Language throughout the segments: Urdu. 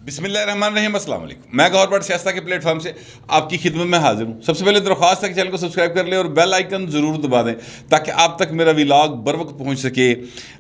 بسم اللہ الرحمن الرحیم، السلام علیکم۔ میں گور بٹ سیاستہ کے پلیٹ فارم سے آپ کی خدمت میں حاضر ہوں۔ سب سے پہلے درخواست ہے کہ چینل کو سبسکرائب کر لیں اور بیل آئیکن ضرور دبا دیں تاکہ آپ تک میرا ولاگ بر وقت پہنچ سکے۔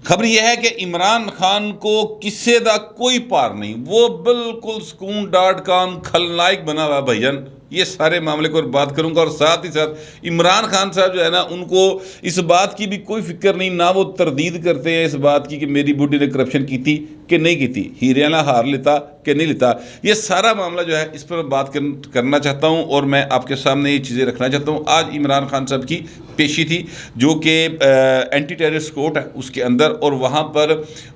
خبر یہ ہے کہ عمران خان کو کسے دا کوئی پار نہیں، وہ بالکل سکون.com کھلنائک بنا ہوا ہے بھائی جان۔ یہ سارے معاملے کو بات کروں گا، اور ساتھ ہی ساتھ عمران خان صاحب جو ہے نا، ان کو اس بات کی بھی کوئی فکر نہیں، نہ وہ تردید کرتے ہیں اس بات کی کہ میری بڈی نے کرپشن کی تھی کہ نہیں کی تھی، ہیریانہ ہار لیتا کہ نہیں لیتا۔ یہ سارا معاملہ جو ہے اس پر بات کرنا چاہتا ہوں، اور میں آپ کے سامنے یہ چیزیں رکھنا چاہتا ہوں۔ آج عمران خان صاحب کی پیشی تھی جو کہ اینٹی ٹیررسٹ کورٹ ہے اس کے اندر، اور وہاں پر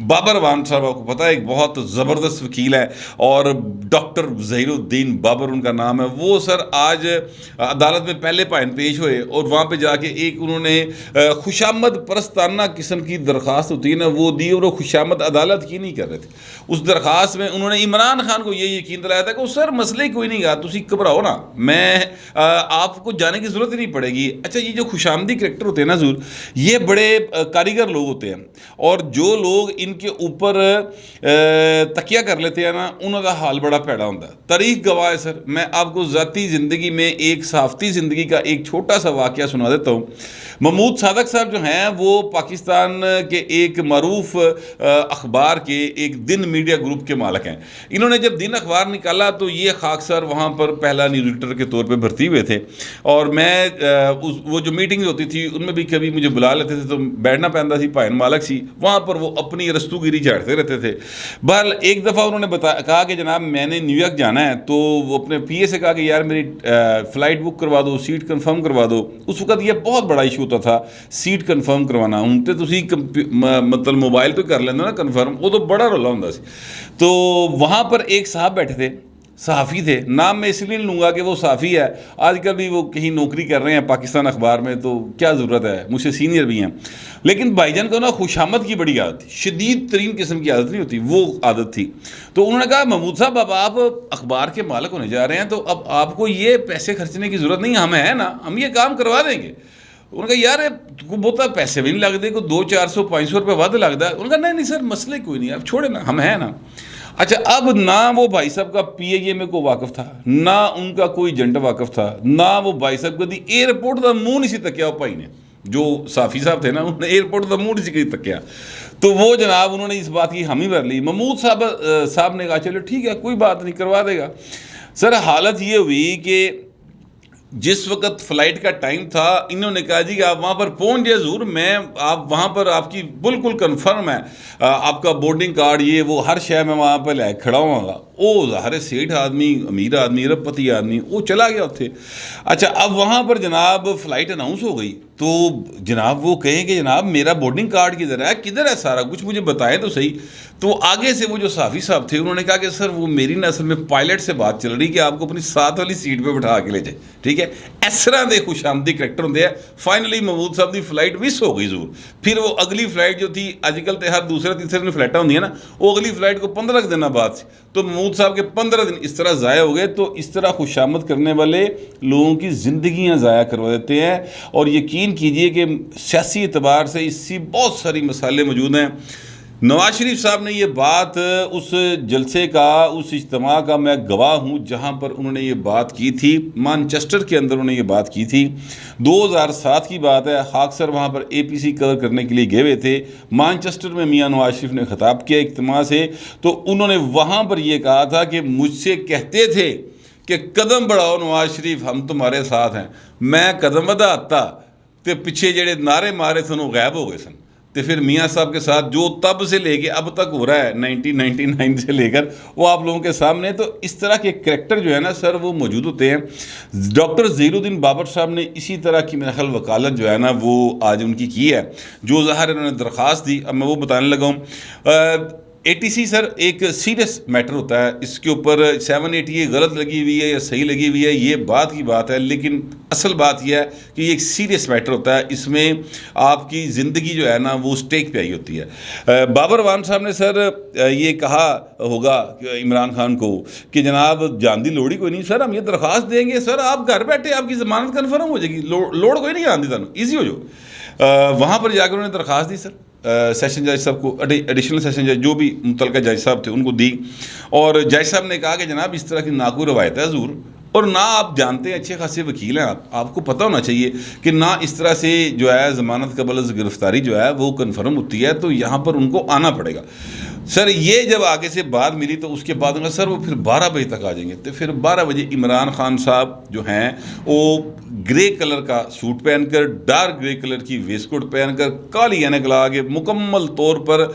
بابر وان صاحب، آپ کو پتہ ہے ایک بہت زبردست وکیل ہے، اور ڈاکٹر ظہیر الدین بابر ان کا نام ہے، وہ سر آج عدالت میں پہلے پائن پیش ہوئے، اور وہاں پہ جا کے ایک انہوں نے خوشامد پرستانہ قسم کی درخواست ہوتی ہے نا وہ دی، اور وہ خوشامد عدالت کی نہیں کر رہے تھے۔ اس درخواست میں انہوں نے عمران خان کو یہ یقین دلایا تھا کہ سر مسئلہ کوئی نہیں گا، تسی گھبراؤ نا، میں آپ کو جانے کی ضرورت ہی نہیں پڑے گی۔ اچھا، یہ جو خوشامدی کریکٹر ہوتے ہیں نا حضور، یہ بڑے کاریگر لوگ ہوتے ہیں، اور جو لوگ ان کے اوپر تکیہ کر لیتے ہیں نا، انہوں کا حال بڑا پیڑا ہوتا ہے۔ تاریخ گواہ ہے سر۔ میں آپ کو ذاتی زندگی میں ایک صحافتی زندگی کا ایک چھوٹا سا واقعہ سنا دیتا ہوں۔ محمود صادق صاحب جو ہیں وہ پاکستان کے ایک معروف اخبار کے ایک دن میڈیا گروپ کے مالک ہیں۔ انہوں نے جب دن اخبار نکالا تو یہ خاکسار وہاں پر پہلا نیوز ایڈیٹر کے طور پہ بھرتی ہوئے تھے، اور میں وہ جو میٹنگز ہوتی تھی ان میں بھی کبھی مجھے بلا لیتے تھے تو بیٹھنا پہنتا سی، پائن مالک سی، وہاں پر وہ اپنی رستو گیری جھاڑتے رہتے تھے۔ بہرحال ایک دفعہ انہوں نے کہا کہ جناب میں نے نیو یارک جانا ہے، تو وہ اپنے پی اے سے کہا کہ یار میری فلائٹ بک کروا دو، سیٹ کنفرم کروا دو۔ اس وقت یہ بہت بڑا ایشو ہوتا تھا سیٹ کنفرم کروانا، ہوں تو تسی مطلب موبائل پہ کر لینا نا کنفرم، وہ تو بڑا رولا ہوتا سی۔ تو وہاں پر ایک صاحب بیٹھے تھے، صحافی تھے، نام میں اس لیے نہیں لوں گا کہ وہ صحافی ہے، آج کل بھی وہ کہیں نوکری کر رہے ہیں پاکستان اخبار میں، تو کیا ضرورت ہے، مجھ سے سینئر بھی ہیں، لیکن بھائی جان کو نا خوشامد کی بڑی عادت تھی، شدید ترین قسم کی عادت نہیں ہوتی، وہ عادت تھی۔ تو انہوں نے کہا محمود صاحب اب آپ اخبار کے مالک ہونے جا رہے ہیں، تو اب آپ کو یہ پیسے خرچنے کی ضرورت نہیں، ہم ہیں نا، ہم یہ کام کروا دیں گے۔ انہوں نے کہا یار کو بہت پیسے بھی نہیں لگتے، کوئی 200-400-500 روپے ود لگتا ہے۔ انہوں نے کہا نہیں سر مسئلہ کوئی نہیں، آپ چھوڑے نا، ہم ہیں نا۔ اچھا، اب نہ وہ بھائی صاحب کا پی اے میں کوئی واقف تھا، نہ ان کا کوئی ایجنٹ واقف تھا، نہ وہ بھائی صاحب کا ایئرپورٹ کا منہ نہیں سی تکیا، وہ بھائی نے جو صافی صاحب تھے نا، انہوں نے ایئرپورٹ کا منہ نہیں سی تکیا، تو وہ جناب انہوں نے اس بات کی حامی بھر لی۔ محمود صاحب نے کہا چلو ٹھیک ہے کوئی بات نہیں، کروا دے گا۔ سر حالت یہ ہوئی کہ جس وقت فلائٹ کا ٹائم تھا، انہوں نے کہا جی کہ آپ وہاں پر پہنچ جائے حضور، میں آپ وہاں پر آپ کی بالکل کنفرم ہے، آپ کا بورڈنگ کارڈ یہ وہ ہر شے میں وہاں پہ لے کھڑا ہوں گا۔ او ظاہر سیٹھ آدمی، امیر آدمی، ارب پتی آدمی، وہ چلا گیا اتنے۔ اچھا، اب وہاں پر جناب فلائٹ اناؤنس ہو گئی، تو جناب وہ کہیں کہ جناب میرا بورڈنگ کارڈ کدھر ہے سارا کچھ مجھے بتائیں تو صحیح۔ تو آگے سے وہ جو صحافی صاحب تھے انہوں نے کہا کہ سر وہ میری نا اصل میں پائلٹ سے بات چل رہی کہ آپ کو اپنی ساتھ والی سیٹ پہ بٹھا کے لے جائے، ٹھیک ہے۔ اس طرح دے خوش آمدی کریکٹر ہوتے ہیں۔ فائنلی محمود صاحب دی فلائٹ مس ہو گئی ضرور، پھر وہ اگلی فلائٹ جو تھی، آج کل تو ہر دوسرے تیسرے دن فلائٹیں ہوتی ہیں نا، وہ اگلی فلائٹ کو 15 دن بعد سے، تو محمود صاحب کے 15 دن اس طرح ضائع ہو گئے۔ تو اس طرح خوش آمد کرنے والے لوگوں کی زندگیاں ضائع کروا دیتے ہیں، اور یقین کیجئے کہ سیاسی اعتبار سے اس سے بہت ساری مسائلیں موجود ہیں۔ نواز شریف صاحب نے یہ بات اس جلسے کا، اس اجتماع کا میں گواہ ہوں جہاں پر انہوں نے یہ بات کی تھی، مانچسٹر کے اندر انہوں نے یہ بات کی تھی، 2007 کی بات ہے۔ خاکسر وہاں پر اے پی سی کور کرنے کے لیے گئے ہوئے تھے، مانچسٹر میں میاں نواز شریف نے خطاب کیا اجتماع سے، تو انہوں نے وہاں پر یہ کہا تھا کہ مجھ سے کہتے تھے کہ قدم بڑھاؤ نواز شریف، ہم تمہارے ساتھ ہیں۔ میں قدم بڑھاتا تو پیچھے جڑے نعرے مارے سن وہ غائب ہو گئے سن۔ تو پھر میاں صاحب کے ساتھ جو تب سے لے کے اب تک ہو رہا ہے 1999 سے لے کر، وہ آپ لوگوں کے سامنے، تو اس طرح کے کریکٹر جو ہے نا سر وہ موجود ہوتے ہیں۔ ڈاکٹر ظہیر الدین بابر صاحب نے اسی طرح کی میرا خیال وکالت جو ہے نا وہ آج ان کی ہے، جو ظاہر انہوں نے درخواست دی۔ اب میں وہ بتانے لگا ہوں۔ اے ٹی سی سر ایک سیریس میٹر ہوتا ہے، اس کے اوپر 780 غلط لگی ہوئی ہے یا صحیح لگی ہوئی ہے یہ بات کی بات ہے، لیکن اصل بات یہ ہے کہ یہ ایک سیریس میٹر ہوتا ہے، اس میں آپ کی زندگی جو ہے نا وہ سٹیک پہ آئی ہوتی ہے۔ بابر وان صاحب نے سر یہ کہا ہوگا عمران خان کو کہ جناب جان دی لوڑ ہی کوئی نہیں، سر ہم یہ درخواست دیں گے، سر آپ گھر بیٹھے آپ کی ضمانت کنفرم ہو جائے گی، لوڑ کوئی نہیں جان دی، تھانوں ایزی ہو جاؤ۔ وہاں پر جا کر انہوں نے درخواست دی سر سیشن جج صاحب کو، ایڈیشنل سیشن جج جو بھی متعلقہ جج صاحب تھے ان کو دی، اور جج صاحب نے کہا کہ جناب اس طرح کی نہ کوئی روایت ہے حضور، اور نہ آپ جانتے ہیں اچھے خاصے وکیل ہیں آپ کو پتہ ہونا چاہیے کہ نہ اس طرح سے جو ہے ضمانت قبل از گرفتاری جو ہے وہ کنفرم ہوتی ہے، تو یہاں پر ان کو آنا پڑے گا۔ سر یہ جب آگے سے بات ملی تو اس کے بعد سر وہ پھر 12 بجے تک آ جائیں گے، تو پھر 12 بجے عمران خان صاحب جو ہیں وہ گرے کلر کا سوٹ پہن کر، ڈارک گرے کلر کی ویسٹ کوٹ پہن کر، کالی اینک لگا کے مکمل طور پر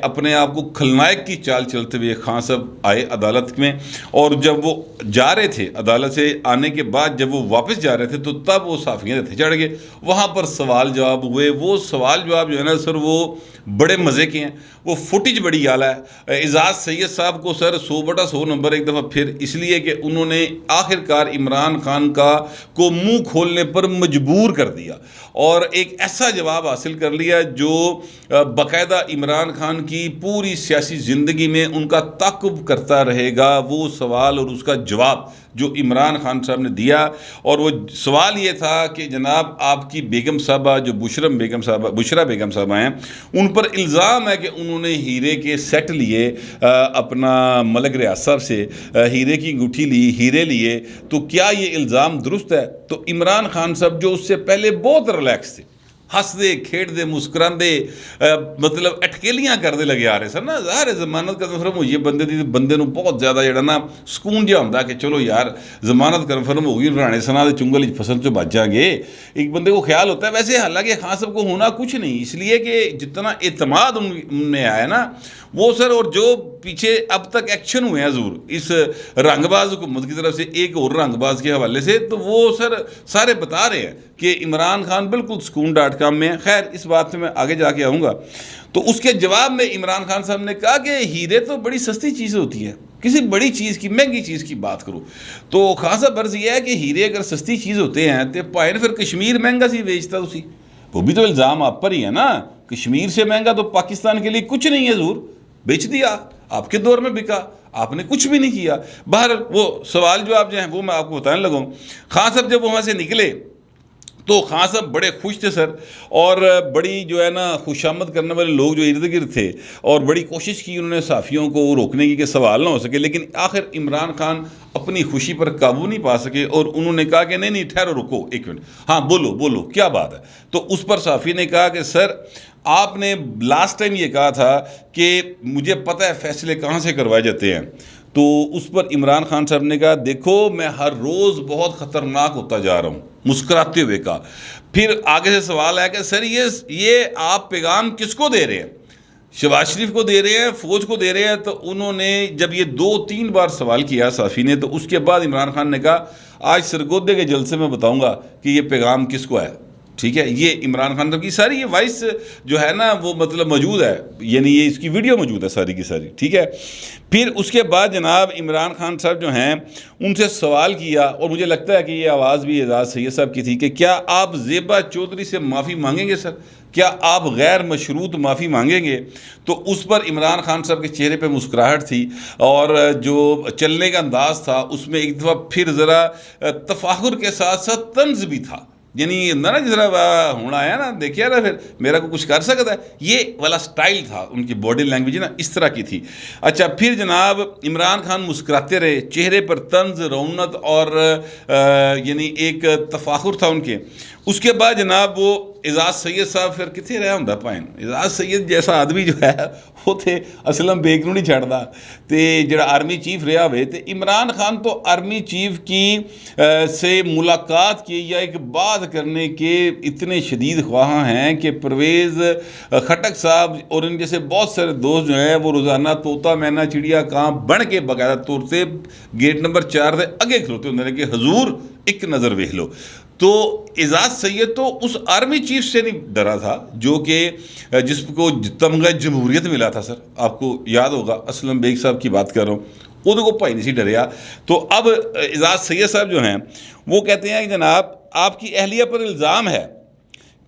اپنے آپ کو کھلنائک کی چال چلتے ہوئے خان صاحب آئے عدالت میں، اور جب وہ جا رہے تھے عدالت سے آنے کے بعد جب وہ واپس جا رہے تھے تو تب وہ صحافیوں سے چڑھ گئے، وہاں پر سوال جواب ہوئے۔ وہ سوال جواب جو ہے نا سر وہ بڑے مزے کے ہیں، وہ فوٹیج بڑی اعلیٰ ہے۔ اعزاز سید صاحب کو سر 100/100 نمبر ایک دفعہ پھر اس لیے کہ انہوں نے آخر کار عمران خان کو منہ کھولنے پر مجبور کر دیا اور ایک ایسا جواب حاصل کر لیا جو باقاعدہ عمران خان کی پوری سیاسی زندگی میں ان کا تعاقب کرتا رہے گا، وہ سوال اور اس کا جواب جو عمران خان صاحب نے دیا۔ اور وہ سوال یہ تھا کہ جناب آپ کی بیگم صاحبہ جو بشرا بیگم صاحبہ ہیں، ان پر الزام ہے کہ انہوں نے ہیرے کے سیٹ لیے اپنا ملک ریاض صاحب سے، ہیرے کی انگوٹھی لی، ہیرے لیے، تو کیا یہ الزام درست ہے؟ تو عمران خان صاحب جو اس سے پہلے بہت ریلیکس تھے، ہس دے کھیڑ دے مسکران دے مطلب اٹکیلیاں کر دے لگے آ رہے سر نا، ظاہر ہے ضمانت کنفرم ہوئی ہے بندے نو بہت زیادہ جڑا نا سکون جہا ہوندا کہ چلو یار ضمانت کنفرم ہو گئی، رانے سنا دے چنگل فصل چ بچ جاں گے، ایک بندے کو خیال ہوتا ہے۔ ویسے حالانکہ خان صاحب کو ہونا کچھ نہیں، اس لیے کہ جتنا اعتماد ان میں آیا نا وہ سر، اور جو پیچھے اب تک ایکشن ہوئے ہیں حضور اس رنگ باز حکومت کی طرف سے ایک اور رنگ باز کے حوالے سے، تو وہ سر سارے بتا رہے ہیں کہ عمران خان بالکل سکون.com میں۔ خیر اس بات سے میں آگے جا کے آؤں گا۔ تو اس کے جواب میں عمران خان صاحب نے کہا کہ ہیرے تو بڑی سستی چیز ہوتی ہے، کسی بڑی چیز کی مہنگی چیز کی بات کرو تو خاصا برض یہ ہے کہ ہیرے اگر سستی چیز ہوتے ہیں تو پائن پھر کشمیر مہنگا سی بیچتا اسی، وہ بھی تو الزام آپ پر ہی ہے نا، کشمیر سے مہنگا تو پاکستان کے لیے کچھ نہیں ہے حضور، بیچ دیا، آپ کے دور میں بکا، آپ نے کچھ بھی نہیں کیا۔ باہر وہ سوال جواب جو ہیں وہ میں آپ کو بتانے لگوں۔ خان صاحب جب وہاں سے نکلے تو خان صاحب بڑے خوش تھے سر، اور بڑی جو ہے نا خوشامد کرنے والے لوگ جو ارد گرد تھے، اور بڑی کوشش کی انہوں نے صحافیوں کو روکنے کی کہ سوال نہ ہو سکے، لیکن آخر عمران خان اپنی خوشی پر قابو نہیں پا سکے اور انہوں نے کہا کہ نہیں ٹھہرو، رکو ایک منٹ، ہاں بولو کیا بات ہے۔ تو اس پر صحافی نے کہا کہ سر آپ نے لاسٹ ٹائم یہ کہا تھا کہ مجھے پتہ ہے فیصلے کہاں سے کروائے جاتے ہیں، تو اس پر عمران خان صاحب نے کہا دیکھو میں ہر روز بہت خطرناک ہوتا جا رہا ہوں، مسکراتے ہوئے کہا۔ پھر آگے سے سوال ہے کہ سر یہ آپ پیغام کس کو دے رہے ہیں؟ شہباز شریف کو دے رہے ہیں، فوج کو دے رہے ہیں؟ تو انہوں نے جب یہ 2-3 بار سوال کیا صحافی نے، تو اس کے بعد عمران خان نے کہا آج سرگودے کے جلسے میں بتاؤں گا کہ یہ پیغام کس کو ہے، ٹھیک ہے؟ یہ عمران خان صاحب کی ساری یہ وائس جو ہے نا وہ مطلب موجود ہے، یعنی یہ اس کی ویڈیو موجود ہے ساری کی ساری، ٹھیک ہے؟ پھر اس کے بعد جناب عمران خان صاحب جو ہیں ان سے سوال کیا، اور مجھے لگتا ہے کہ یہ آواز بھی اعزاز سید صاحب کی تھی کہ کیا آپ زیبا چودھری سے معافی مانگیں گے سر؟ کیا آپ غیر مشروط معافی مانگیں گے؟ تو اس پر عمران خان صاحب کے چہرے پہ مسکراہٹ تھی، اور جو چلنے کا انداز تھا اس میں ایک دفعہ پھر ذرا تفاخر کے ساتھ ساتھ طنز بھی تھا، یعنی نا جس طرح ہونا آیا نا دیکھیا نا پھر میرا کو کچھ کر سکتا ہے، یہ والا سٹائل تھا ان کی باڈی لینگویج نا اس طرح کی تھی۔ اچھا پھر جناب عمران خان مسکراتے رہے، چہرے پر طنز، رونت اور یعنی ایک تفاخر تھا ان کے۔ اس کے بعد جناب وہ اعزاز سید صاحب پھر کتنے رہا ہوں پائن، اعزاز سید جیسا آدمی جو ہے وہ تھے اسلم بیگ نو نہیں چھڑدا تے جڑا آرمی چیف رہا ہوئے، تے عمران خان تو آرمی چیف کی سے ملاقات کی یا ایک بات کرنے کے اتنے شدید خواہاں ہیں کہ پرویز خٹک صاحب اور ان جیسے بہت سارے دوست جو ہیں وہ روزانہ طوطا مینا چڑیا کاں بن کے باقاعدہ طور سے گیٹ نمبر 4 دے اگے کھلوتے ہوندے نے کہ حضور ایک نظر ویکھ لو۔ تو اعزاز سید تو اس آرمی چیف سے نہیں ڈرا تھا جو کہ جس کو تمغہ جمہوریت ملا تھا، سر آپ کو یاد ہوگا اسلم بیگ صاحب کی بات کر رہا ہوں، وہ تو کو پائی نہیں سی ڈریا۔ تو اب اعزاز سید صاحب جو ہیں وہ کہتے ہیں کہ جناب آپ کی اہلیہ پر الزام ہے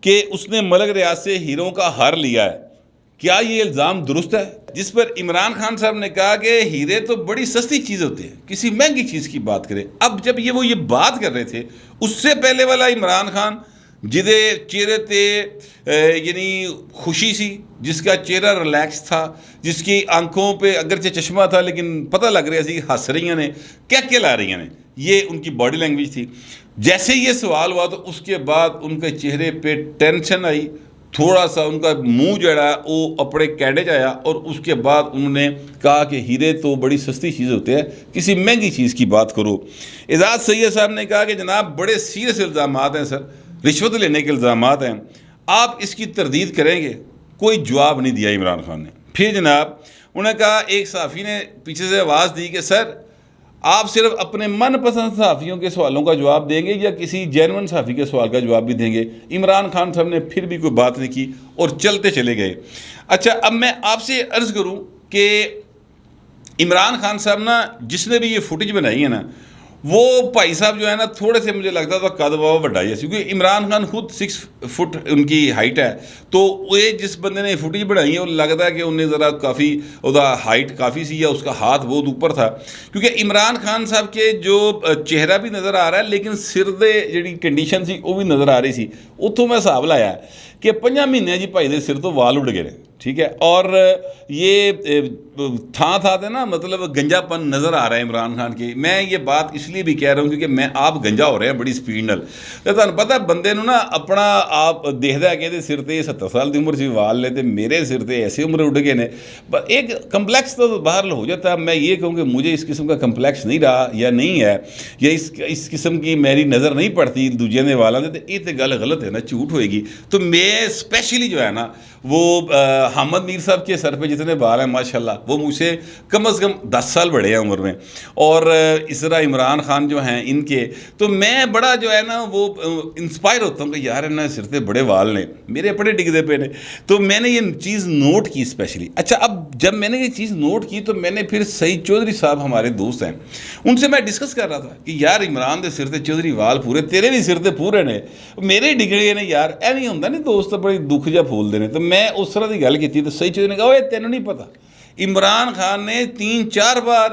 کہ اس نے ملک ریاض سے ہیروں کا ہار لیا ہے، کیا یہ الزام درست ہے؟ جس پر عمران خان صاحب نے کہا کہ ہیرے تو بڑی سستی چیز ہوتے ہیں، کسی مہنگی چیز کی بات کرے۔ اب جب وہ یہ بات کر رہے تھے، اس سے پہلے والا عمران خان جہدے چہرے تے یعنی خوشی سی، جس کا چہرہ ریلیکس تھا، جس کی آنکھوں پہ اگرچہ چشمہ تھا لیکن پتہ لگ رہا سی ہنس رہی ہیں، کیا لا رہی ہیں، یہ ان کی باڈی لینگویج تھی۔ جیسے یہ سوال ہوا تو اس کے بعد ان کے چہرے پہ ٹینشن آئی، تھوڑا سا ان کا منہ جڑا وہ اپنے کینڈے آیا، اور اس کے بعد انہوں نے کہا کہ ہیرے تو بڑی سستی چیز ہوتے ہیں، کسی مہنگی چیز کی بات کرو۔ اعجاز سید صاحب نے کہا کہ جناب بڑے سیریس الزامات ہیں سر، رشوت لینے کے الزامات ہیں، آپ اس کی تردید کریں گے؟ کوئی جواب نہیں دیا عمران خان نے۔ پھر جناب انہوں نے کہا، ایک صحافی نے پیچھے سے آواز دی کہ سر آپ صرف اپنے من پسند صحافیوں کے سوالوں کا جواب دیں گے یا کسی جینون صحافی کے سوال کا جواب بھی دیں گے؟ عمران خان صاحب نے پھر بھی کوئی بات نہیں کی اور چلتے چلے گئے۔ اچھا، اب میں آپ سے عرض کروں کہ عمران خان صاحب نا جس نے بھی یہ فوٹیج بنائی ہے نا، وہ بھائی صاحب جو ہے نا تھوڑے سے مجھے لگتا تھا قد بابا بڑا ہی ہے، کیونکہ عمران خان خود 6 فٹ ان کی ہائٹ ہے، تو یہ جس بندے نے فوٹیج بنائی ہے وہ لگتا ہے کہ انہیں ذرا کافی ہائٹ کافی سی یا اس کا ہاتھ بہت اوپر تھا، کیونکہ عمران خان صاحب کے جو چہرہ بھی نظر آ رہا ہے لیکن سر دے جڑی کنڈیشن سی وہ بھی نظر آ رہی سی۔ اتوں میں حساب لایا کہ 5 مہینے جی بھائی دے سر تو وال اڑ گئے، ٹھیک ہے، اور یہ تھا نا مطلب گنجا پن نظر آ رہا ہے عمران خان کی۔ میں یہ بات اس لیے بھی کہہ رہا ہوں کیونکہ میں آپ گنجا ہو رہے ہیں بڑی سپیڈ نال، تو تمہیں پتہ بندے نو نا اپنا آپ دیکھتا ہے کہ سر تے 70 سال کی عمر سے وال لے تے میرے سر تے ایسے عمر اڑ گئے نے، ایک کمپلیکس تو باہر ہو جاتا ہے۔ میں یہ کہوں کہ مجھے اس قسم کا کمپلیکس نہیں رہا یا نہیں ہے، یا اس قسم کی میری نظر نہیں پڑتی دوجے نے والا دے، تو یہ تو گل غلط ہے نا، جھوٹ ہوئے گی۔ تو میں اسپیشلی جو ہے نا وہ حامد میر صاحب کے سر پہ جتنے بال ہیں ماشاءاللہ وہ مجھ سے کم از کم 10 سال بڑے ہیں عمر میں، اور اس طرح عمران خان جو ہیں ان کے، تو میں بڑا جو ہے نا وہ انسپائر ہوتا ہوں کہ یار ہے نا سر پہ بڑے وال نے، میرے بڑے ڈگدے پہ نے، تو میں نے یہ چیز نوٹ کی اسپیشلی۔ اچھا، اب جب میں نے یہ چیز نوٹ کی تو میں نے پھر سعید چودھری صاحب ہمارے دوست ہیں ان سے میں ڈسکس کر رہا تھا کہ یار عمران دے سر تے چودھری وال پورے، تیرے بھی سر تے پورے نے، میرے ڈگڑے نے یار، اے نہیں ہوتا نہیں دوست بڑی دکھ جا پھول دے نے۔ تو میں اس طرح کی گل کی تو سعید چودھری نے کہا اوے تینوں نہیں پتا عمران خان نے 3-4 بار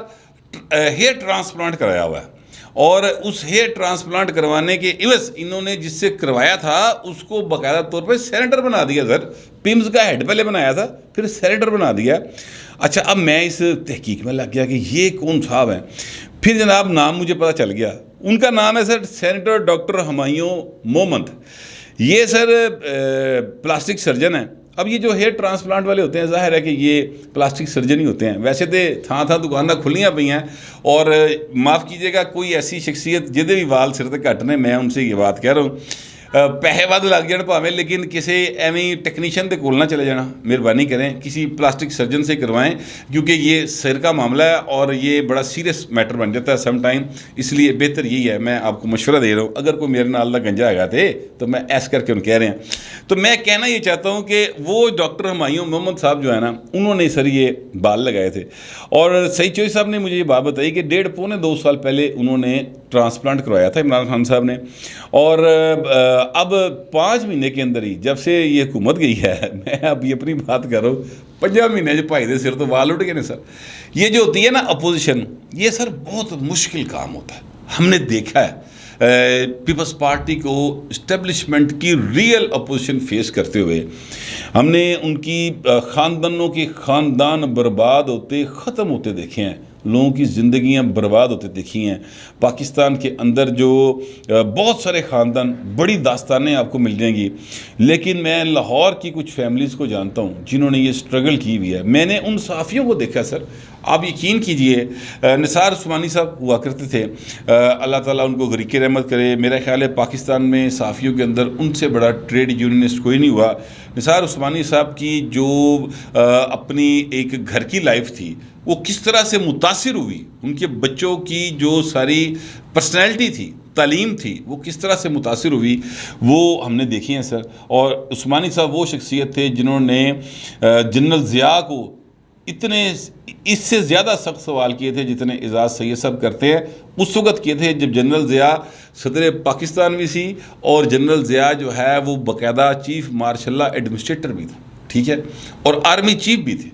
ہیئر ٹرانسپلانٹ کرایا ہوا ہے، اور اس ہیئر ٹرانسپلانٹ کروانے کے عوض انہوں نے جس سے کروایا تھا اس کو باقاعدہ طور پہ سینیٹر بنا دیا سر، پیمز کا ہیڈ پہلے بنایا تھا پھر سینیٹر بنا دیا۔ اچھا، اب میں اس تحقیق میں لگ گیا کہ یہ کون صاحب ہیں، پھر جناب نام مجھے پتہ چل گیا، ان کا نام ہے سر سینیٹر ڈاکٹر ہمایوں مومند۔ یہ سر پلاسٹک سرجن ہیں۔ اب یہ جو ہیئر ٹرانسپلانٹ والے ہوتے ہیں ظاہر ہے کہ یہ پلاسٹک سرجن ہی ہوتے ہیں، ویسے تو تھان دکانیں کھلیاں پئی ہیں، اور معاف کیجیے گا کوئی ایسی شخصیت جہدے بھی وال سر تے گھٹ نے، میں ان سے یہ بات کہہ رہا ہوں پیسے ود لگ جان پاویں لیکن کسی ایویں ٹیکنیشین دے کول نہ چلے جانا، مہربانی کریں کسی پلاسٹک سرجن سے کروائیں، کیونکہ یہ سر کا معاملہ ہے اور یہ بڑا سیریس میٹر بن جاتا ہے سم ٹائم، اس لیے بہتر یہی ہے، میں آپ کو مشورہ دے رہا ہوں، اگر کوئی میرے نال دا گنجا ہے گا تو میں ایس کر کے ان کہہ رہے ہیں۔ تو میں کہنا یہ چاہتا ہوں کہ وہ ڈاکٹر ہمایوں محمد صاحب جو ہے نا انہوں نے سر یہ بال لگائے تھے، اور سعید چودھری صاحب نے مجھے یہ بات بتائی کہ 1.5-2 سال پہلے انہوں نے ٹرانسپلانٹ کروایا تھا عمران خان صاحب نے، اور اب 5 مہینے کے اندر ہی جب سے یہ حکومت گئی ہے، میں اب یہ اپنی بات کر رہا ہوں، 5 مہینے جو بھائی دے سر تو وال اٹھ گئے نا سر۔ یہ جو ہوتی ہے نا اپوزیشن، یہ سر بہت مشکل کام ہوتا ہے، ہم نے دیکھا ہے پیپلز پارٹی کو اسٹیبلشمنٹ کی ریئل اپوزیشن فیس کرتے ہوئے ہم نے ان کی خاندانوں کے خاندان برباد ہوتے ختم ہوتے دیکھے ہیں، لوگوں کی زندگیاں برباد ہوتے دیکھی ہیں۔ پاکستان کے اندر جو بہت سارے خاندان، بڑی داستانیں آپ کو مل جائیں گی، لیکن میں لاہور کی کچھ فیملیز کو جانتا ہوں جنہوں نے یہ سٹرگل کی ہوئی ہے۔ میں نے ان صحافیوں کو دیکھا سر، آپ یقین کیجئے نثار عثمانی صاحب ہوا کرتے تھے، اللہ تعالیٰ ان کو غریق رحمت کرے، میرا خیال ہے پاکستان میں صحافیوں کے اندر ان سے بڑا ٹریڈ یونینسٹ کوئی نہیں ہوا۔ نثار عثمانی صاحب کی جو اپنی ایک گھر کی لائف تھی وہ کس طرح سے متاثر ہوئی، ان کے بچوں کی جو ساری پرسنالٹی تھی، تعلیم تھی، وہ کس طرح سے متاثر ہوئی، وہ ہم نے دیکھی ہیں سر۔ اور عثمانی صاحب وہ شخصیت تھے جنہوں نے جنرل ضیاء کو اتنے اس سے زیادہ سخت سوال کیے تھے جتنے اعجاز سید صاحب کرتے ہیں، اس وقت کیے تھے جب جنرل ضیاء صدر پاکستان بھی سی، اور جنرل ضیاء جو ہے وہ باقاعدہ چیف مارشل لا ایڈمنسٹریٹر بھی تھا، ٹھیک ہے، اور آرمی چیف بھی تھے۔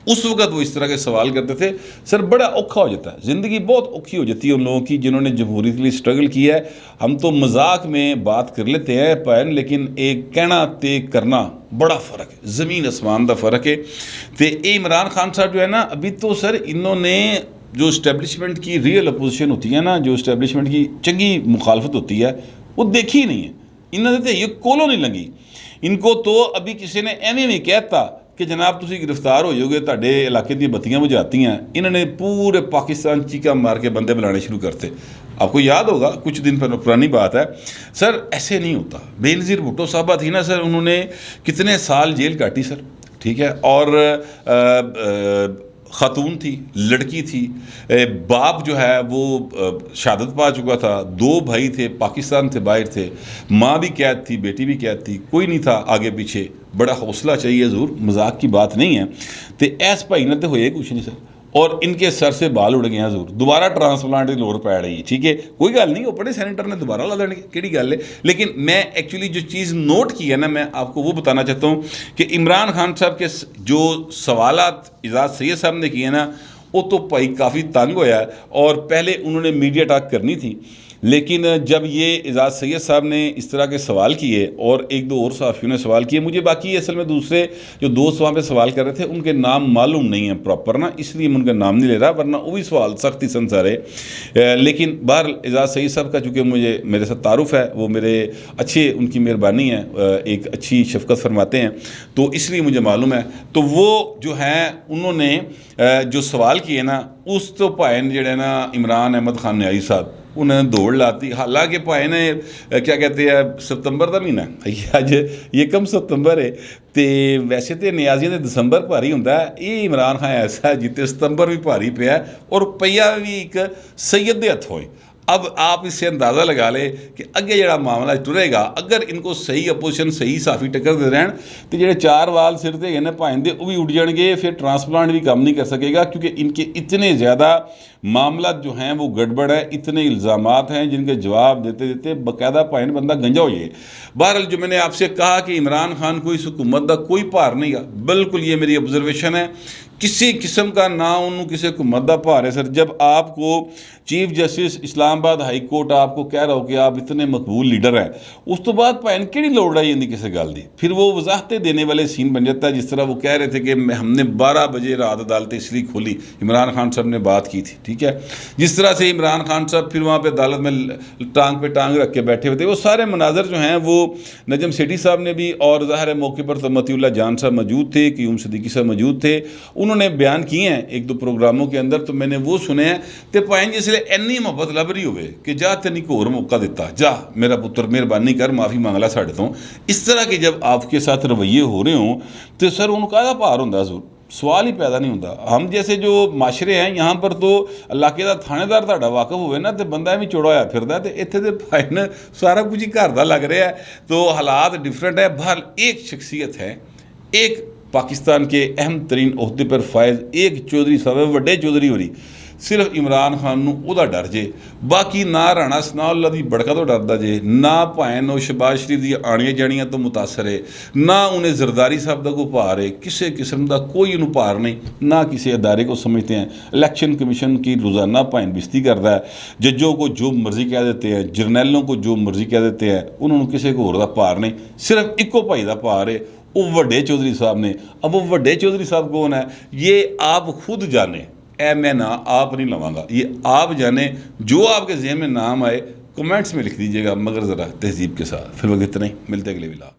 اس وقت وہ اس طرح کے سوال کرتے تھے. سر بڑا اوکھا ہو جاتا ہے, زندگی بہت اوکھی ہو جاتی ہے ان لوگوں کی جنہوں نے جمہوریت کے لیے اسٹرگل کیا ہے. ہم تو مذاق میں بات کر لیتے ہیں پائن, لیکن ایک کہنا تے کرنا بڑا فرق ہے, زمین اسمان دا فرق ہے. تو اے عمران خان صاحب جو ہے نا, ابھی تو سر انہوں نے جو اسٹیبلشمنٹ کی ریئل اپوزیشن ہوتی ہے نا, جو اسٹیبلشمنٹ کی چنگی مخالفت ہوتی ہے, وہ دیکھی ہی نہیں ہے. انہوں نے یہ کولو نہیں لگی. ان کو تو ابھی کسی نے ایویں نہیں کہتا کہ جناب تسی گرفتار ہو جاؤ گے, تہاڈے علاقے دی بتیاں بجھاتی ہیں. انہوں نے پورے پاکستان چیکا مار کے بندے بلانے شروع کرتے. آپ کو یاد ہوگا کچھ دن پرانی بات ہے سر, ایسے نہیں ہوتا. بے نظیر بھٹو صاحبہ تھی نا سر, انہوں نے کتنے سال جیل کاٹی سر, ٹھیک ہے, اور خاتون تھی, لڑکی تھی, باپ جو ہے وہ شہادت پا چکا تھا, 2 بھائی تھے پاکستان سے باہر تھے, ماں بھی قید تھی, بیٹی بھی قید تھی, کوئی نہیں تھا آگے پیچھے. بڑا حوصلہ چاہیے حضور, مذاق کی بات نہیں ہے. تو ایس بھائی نے تو ہوئے کچھ نہیں سر, اور ان کے سر سے بال اڑ گئے ہیں حضور. دوبارہ ٹرانسپلانٹ کی لوڑ پی رہی ہے, ٹھیک ہے, کوئی گل نہیں, اپنے سینیٹر نے دوبارہ لا دیں گے, کیڑی گل ہے. لیکن میں ایکچولی جو چیز نوٹ کی ہے نا, میں آپ کو وہ بتانا چاہتا ہوں کہ عمران خان صاحب کے جو سوالات اعجاز سید صاحب نے کیے نا, وہ تو بھائی کافی تنگ ہویا ہے. اور پہلے انہوں نے میڈیا ٹاک کرنی تھی, لیکن جب یہ اعجاز سید صاحب نے اس طرح کے سوال کیے اور 1-2 اور صحافیوں نے سوال کیے, مجھے باقی اصل میں دوسرے جو دوست وہاں پہ سوال کر رہے تھے ان کے نام معلوم نہیں ہیں پراپر نا, اس لیے میں ان کا نام نہیں لے رہا, ورنہ وہ بھی سوال سختی سن سارے. لیکن بہرحال اعجاز سید صاحب کا چونکہ میرے ساتھ تعارف ہے, وہ میرے اچھے, ان کی مہربانی ہے, ایک اچھی شفقت فرماتے ہیں, تو اس لیے مجھے معلوم ہے. تو وہ جو ہیں انہوں نے جو سوال کیے نا, اس تو پائن جڑے نا عمران احمد خان نیازی صاحب انہیں دوڑ لاتی. حالانکہ پائے نے کیا کہتے ہیں ستمبر کا مہینہ اج, یہ کم ستمبر ہے, تو ویسے تو نیازیاں دسمبر بھاری ہوں, یہ عمران خان ایسا ہے جیتے ستمبر بھی بھاری پیا اور پیا بھی ایک سید دے ہتھوں. اب آپ اس سے اندازہ لگا لے کہ اگے جڑا معاملہ ٹرے گا, اگر ان کو صحیح اپوزیشن صحیح صافی ٹکر دے رہن تو جڑے 4 وال سر تے گئے پائیں دے وہ بھی اڑ جان گے, پھر ٹرانسپلانٹ بھی کام نہیں کر سکے گا, کیونکہ ان کے اتنے زیادہ معاملات جو ہیں وہ گڑبڑ ہے, اتنے الزامات ہیں جن کے جواب دیتے دیتے باقاعدہ پائن بندہ گنجا ہو جائے. بہرحال جو میں نے آپ سے کہا کہ عمران خان کو اس حکومت کا کوئی پار نہیں گا, بالکل یہ میری آبزرویشن ہے, کسی قسم کا نہ انہوں کسی حکومت کا پار ہے سر. جب آپ کو چیف جسٹس اسلام آباد ہائی کورٹ آپ کو کہہ رہا ہو کہ آپ اتنے مقبول لیڈر ہیں, اس تو بعد پائن کیڑی لوڑ رہی ہے کسی گل دی, پھر وہ وضاحتیں دینے والے سین بن جاتا ہے. جس طرح وہ کہہ رہے تھے کہ ہم نے 12 بجے رات عدالت اس لیے کھولی, عمران خان صاحب نے بات کی تھی, ٹھیک ہے. جس طرح سے عمران خان صاحب پھر وہاں پہ عدالت میں ٹانگ پہ ٹانگ رکھ کے بیٹھے ہوئے تھے, وہ سارے مناظر جو ہیں وہ نجم سیٹھی صاحب نے بھی, اور ظاہر موقع پر تو متی اللہ جان صاحب موجود تھے, قیوم صدیقی صاحب موجود تھے, انہوں نے بیان کیے ہیں 1-2 پروگراموں کے اندر, تو میں نے وہ سنے ہیں. تو پائیں جس لیے اینی محبت لب رہی ہوئے کہ جا تینی کو اور موقع دیتا, جا میرا پتر مہربانی کر معافی مانگلا ساڑھے تو. اس طرح کے جب آپ کے ساتھ رویے ہو رہے ہوں تو سر ان کا پار ہوں حضور, سوال ہی پیدا نہیں ہوتا. ہم جیسے جو معاشرے ہیں یہاں پر تو علاقے کا تھانے دار تھوڑا واقف ہوئے نا تو بندہ بھی چوڑا ہوا پھردا, تو اتنے تو بھائی نے سارا کچھ ہی گھر کا لگ رہا ہے, تو حالات ڈفرینٹ ہے. بہرحال ایک شخصیت ہے, ایک پاکستان کے اہم ترین عہدے پر فائز ایک چودھری صاحب وڈے چودھری ہو رہی, صرف عمران خان نو او دا ڈر جے, باقی نہ رانا ثناء اللہ دی بڑکا تو ڈردا جے, نہ پائن شہباز شریف دی آنیاں جانیاں تو متاثر ہے, نہ انہیں زرداری صاحب دا کو پار ہے, کسی قسم دا کوئی انہوں پار نہیں, نہ کسی ادارے کو سمجھتے ہیں. الیکشن کمیشن کی روزانہ پائن بستی کرتا ہے, ججوں کو جو مرضی کہہ دیتے ہیں, جرنیلوں کو جو مرضی کہہ دیتے ہیں, انہوں نے کسی کو اور دا پار نہیں, صرف ایکو بھائی دا پار ہے, وہ وڈے چودھری صاحب نے. اب وہ وڈے چودھری صاحب کون ہے یہ آپ خود جانیں, میں نہ آپ نہیں لواں گا, یہ آپ جانیں, جو آپ کے ذہن میں نام آئے کمنٹس میں لکھ دیجئے گا, مگر ذرا تہذیب کے ساتھ. پھر وقت اتنا ہی, ملتے اگلے ولاگ.